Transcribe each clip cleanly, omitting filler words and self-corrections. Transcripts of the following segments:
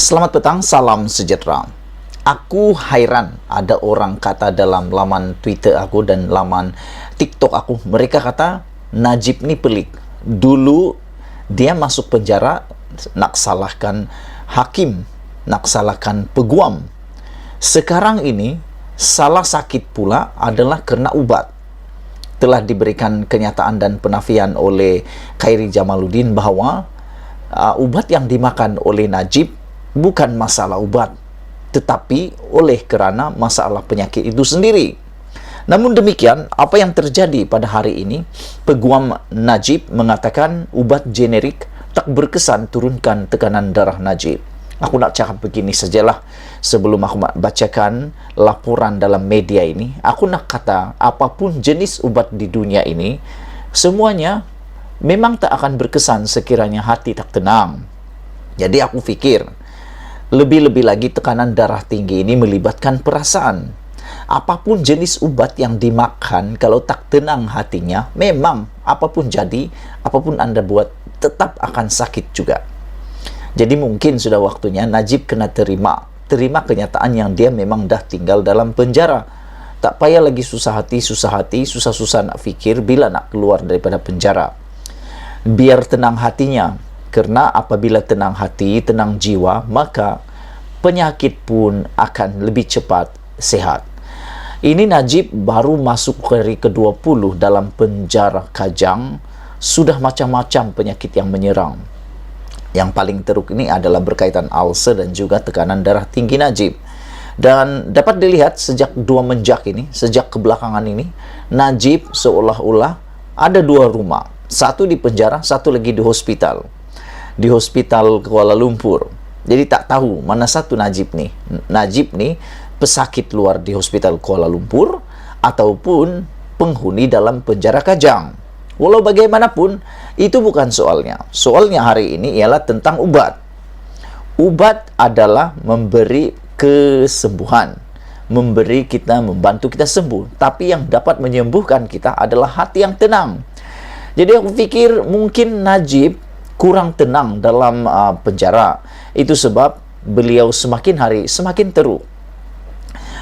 Selamat petang, salam sejahtera. Aku hairan ada orang kata dalam laman Twitter aku dan laman TikTok aku. Mereka kata Najib ni pelik. Dulu dia masuk penjara nak salahkan hakim, nak salahkan peguam. Sekarang ini salah sakit pula adalah kerana ubat. Telah diberikan kenyataan dan penafian oleh Khairi Jamaluddin bahawa ubat yang dimakan oleh Najib bukan masalah ubat, tetapi oleh kerana masalah penyakit itu sendiri. Namun demikian, apa yang terjadi pada hari ini, peguam Najib mengatakan ubat generik tak berkesan turunkan tekanan darah Najib. Aku nak cakap begini sajalah sebelum aku bacakan laporan dalam media ini. Aku nak kata apapun jenis ubat di dunia ini, semuanya memang tak akan berkesan sekiranya hati tak tenang. Jadi aku fikir, lebih-lebih lagi tekanan darah tinggi ini melibatkan perasaan. Apapun jenis ubat yang dimakan, kalau tak tenang hatinya, memang apapun jadi, apapun Anda buat, tetap akan sakit juga. Jadi mungkin sudah waktunya Najib kena terima kenyataan yang dia memang dah tinggal dalam penjara. Tak payah lagi susah susah nak fikir bila nak keluar daripada penjara. Biar tenang hatinya, kerana apabila tenang hati, tenang jiwa, maka penyakit pun akan lebih cepat sehat. Ini Najib baru masuk hari ke-20 dalam penjara Kajang, sudah macam-macam penyakit yang menyerang. Yang paling teruk ini adalah berkaitan ulcer dan juga tekanan darah tinggi Najib. Dan dapat dilihat sejak sejak kebelakangan ini, Najib seolah-olah ada dua rumah. Satu di penjara, satu lagi di hospital. Di hospital Kuala Lumpur. Jadi tak tahu mana satu Najib ni. Najib ni pesakit luar di hospital Kuala Lumpur ataupun penghuni dalam penjara Kajang. Walau bagaimanapun, itu bukan soalnya. Soalnya hari ini ialah tentang ubat. Ubat adalah memberi kesembuhan, membantu kita sembuh. Tapi yang dapat menyembuhkan kita adalah hati yang tenang. Jadi aku fikir mungkin Najib kurang tenang dalam penjara. Itu sebab beliau semakin hari semakin teruk.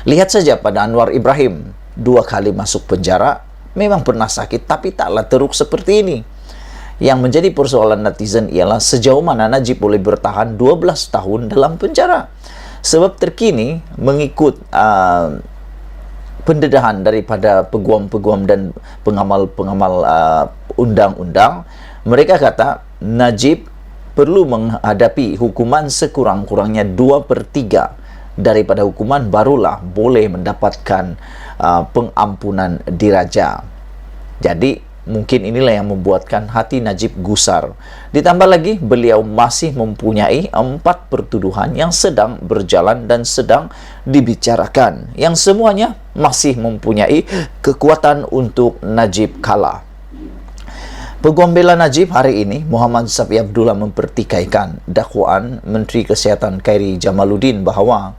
Lihat saja pada Anwar Ibrahim, 2 kali masuk penjara, memang pernah sakit, tapi taklah teruk seperti ini. Yang menjadi persoalan netizen ialah sejauh mana Najib boleh bertahan 12 tahun dalam penjara. Sebab terkini, mengikut pendedahan daripada peguam-peguam dan pengamal-pengamal undang-undang, mereka kata Najib perlu menghadapi hukuman sekurang-kurangnya 2/3 daripada hukuman, barulah boleh mendapatkan pengampunan diraja. Jadi mungkin inilah yang membuatkan hati Najib gusar. Ditambah lagi beliau masih mempunyai 4 pertuduhan yang sedang berjalan dan sedang dibicarakan, yang semuanya masih mempunyai kekuatan untuk Najib kalah. Peguam bela Najib hari ini, Muhammad Safi Abdullah, mempertikaikan dakwaan Menteri Kesihatan Khairi Jamaluddin bahawa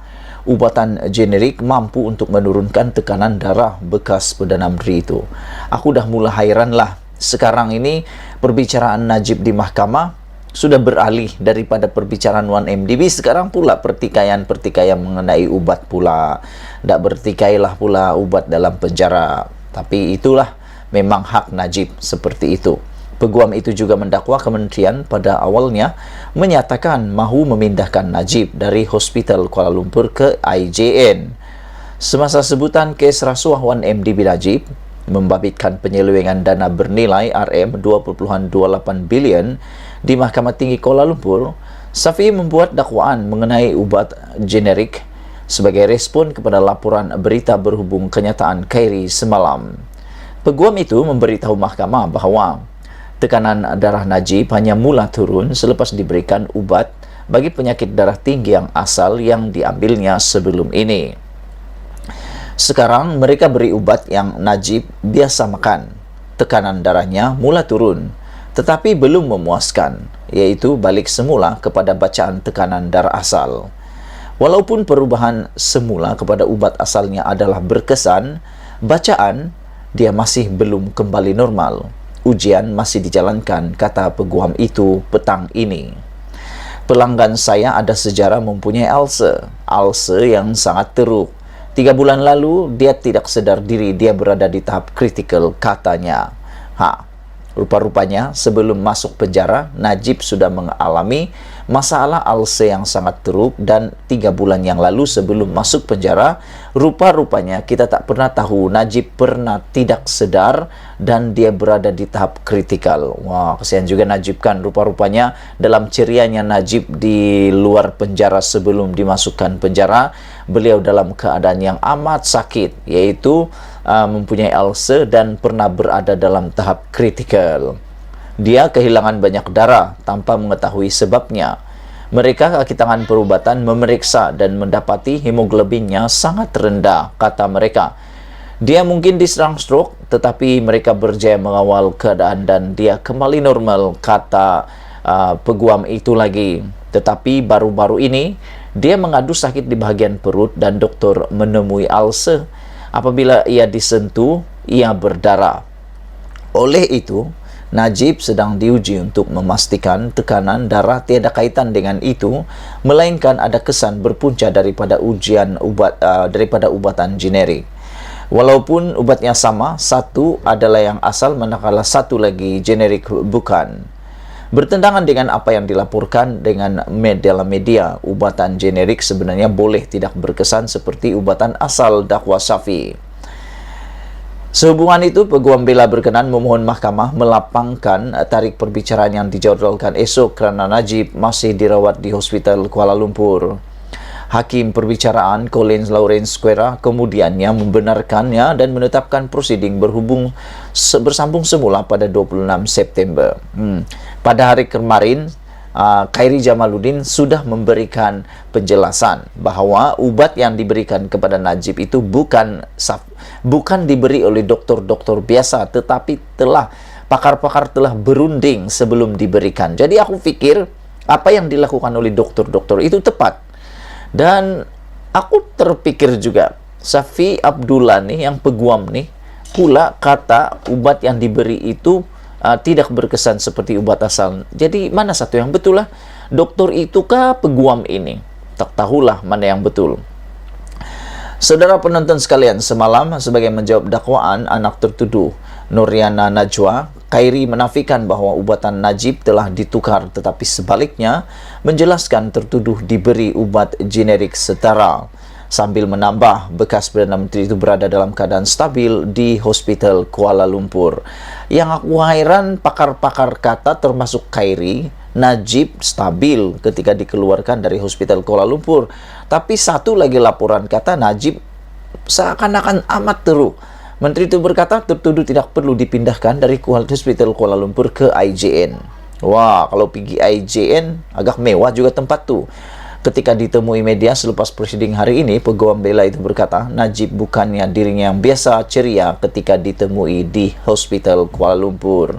ubatan generik mampu untuk menurunkan tekanan darah bekas Perdana Menteri itu. Aku dah mula hairanlah. Sekarang ini perbicaraan Najib di mahkamah sudah beralih daripada perbicaraan 1MDB, sekarang pula pertikaian mengenai ubat pula. Tak bertikailah pula ubat dalam penjara. Tapi itulah memang hak Najib seperti itu. Peguam itu juga mendakwa kementerian pada awalnya menyatakan mahu memindahkan Najib dari Hospital Kuala Lumpur ke IJN. Semasa sebutan kes rasuah 1MDB Najib membabitkan penyelewengan dana bernilai RM2.28 bilion di Mahkamah Tinggi Kuala Lumpur, Safi membuat dakwaan mengenai ubat generik sebagai respon kepada laporan berita berhubung kenyataan Khairi semalam. Peguam itu memberitahu mahkamah bahawa tekanan darah Najib hanya mula turun selepas diberikan ubat bagi penyakit darah tinggi yang asal yang diambilnya sebelum ini. Sekarang mereka beri ubat yang Najib biasa makan. Tekanan darahnya mula turun, tetapi belum memuaskan, iaitu balik semula kepada bacaan tekanan darah asal. Walaupun perubahan semula kepada ubat asalnya adalah berkesan, bacaan dia masih belum kembali normal. Ujian masih dijalankan, kata peguam itu petang ini. Pelanggan saya ada sejarah mempunyai ulcer yang sangat teruk. 3 bulan lalu, dia tidak sedar diri, dia berada di tahap kritikal, katanya. Rupa-rupanya sebelum masuk penjara, Najib sudah mengalami masalah ulcer yang sangat teruk, dan 3 bulan yang lalu sebelum masuk penjara, rupa-rupanya kita tak pernah tahu Najib pernah tidak sedar dan dia berada di tahap kritikal. Wah, kasihan juga Najib kan. Rupa-rupanya dalam cerianya Najib di luar penjara sebelum dimasukkan penjara, beliau dalam keadaan yang amat sakit, yaitu mempunyai ulcer dan pernah berada dalam tahap kritikal. Dia kehilangan banyak darah tanpa mengetahui sebabnya. Mereka kaki tangan perubatan memeriksa dan mendapati hemoglobinnya sangat rendah, kata mereka. Dia mungkin diserang stroke, tetapi mereka berjaya mengawal keadaan dan dia kembali normal, kata peguam itu lagi. Tetapi baru-baru ini, dia mengadu sakit di bahagian perut dan dokter menemui ulcer. Apabila ia disentuh, ia berdarah. Oleh itu, Najib sedang diuji untuk memastikan tekanan darah tiada kaitan dengan itu, melainkan ada kesan berpunca daripada daripada ubatan generik. Walaupun ubatnya sama, satu adalah yang asal manakala satu lagi generik bukan. Bertentangan dengan apa yang dilaporkan dengan dalam media, ubatan generik sebenarnya boleh tidak berkesan seperti ubatan asal, dakwa Syafi'i. Sehubungan itu, peguam bela berkenan memohon mahkamah melapangkan tarikh perbicaraan yang dijadwalkan esok kerana Najib masih dirawat di Hospital Kuala Lumpur. Hakim perbicaraan Collins Lawrence Square kemudiannya membenarkannya dan menetapkan prosiding bersambung semula pada 26 September. Pada hari kemarin, Khairi Jamaluddin sudah memberikan penjelasan bahawa ubat yang diberikan kepada Najib itu bukan diberi oleh doktor-doktor biasa, tetapi pakar-pakar telah berunding sebelum diberikan. Jadi aku fikir apa yang dilakukan oleh doktor-doktor itu tepat. Dan aku terpikir juga, Safi Abdullah nih, yang peguam nih, pula kata ubat yang diberi itu tidak berkesan seperti ubat asal. Jadi mana satu yang betul lah? Doktor itu kah peguam ini? Tak tahulah mana yang betul. Saudara penonton sekalian, semalam sebagai menjawab dakwaan anak tertuduh Nuriana Najwa, Khairi menafikan bahawa ubatan Najib telah ditukar, tetapi sebaliknya menjelaskan tertuduh diberi ubat generik setara, sambil menambah bekas Perdana Menteri itu berada dalam keadaan stabil di Hospital Kuala Lumpur. Yang aku hairan, pakar-pakar kata termasuk Khairi, Najib stabil ketika dikeluarkan dari Hospital Kuala Lumpur. Tapi satu lagi laporan kata Najib seakan-akan amat teruk. Menteri itu berkata tertuduh tidak perlu dipindahkan dari Hospital Kuala Lumpur ke IJN. Wah, kalau pergi IJN agak mewah juga tempat tu. Ketika ditemui media selepas prosiding hari ini, peguam bela itu berkata Najib bukannya dirinya yang biasa ceria ketika ditemui di Hospital Kuala Lumpur.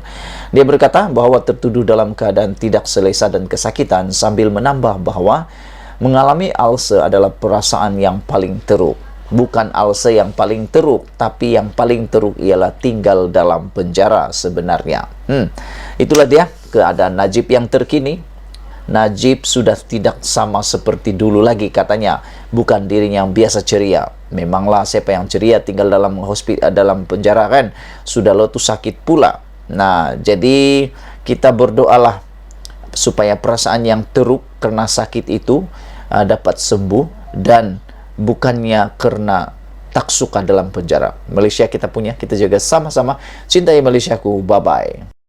Dia berkata bahawa tertuduh dalam keadaan tidak selesa dan kesakitan, sambil menambah bahawa mengalami ulcer adalah perasaan yang paling teruk. Bukan ulcer yang paling teruk, tapi yang paling teruk ialah tinggal dalam penjara sebenarnya. Itulah dia keadaan Najib yang terkini. Najib sudah tidak sama seperti dulu lagi, katanya. Bukan dirinya yang biasa ceria. Memanglah siapa yang ceria tinggal dalam penjara kan? Sudah lo tu sakit pula. Nah, jadi kita berdoalah supaya perasaan yang teruk karena sakit itu dapat sembuh, dan bukannya karena tak suka dalam penjara. Malaysia kita punya, kita jaga sama-sama. Cintai Malaysiaku. Bye-bye.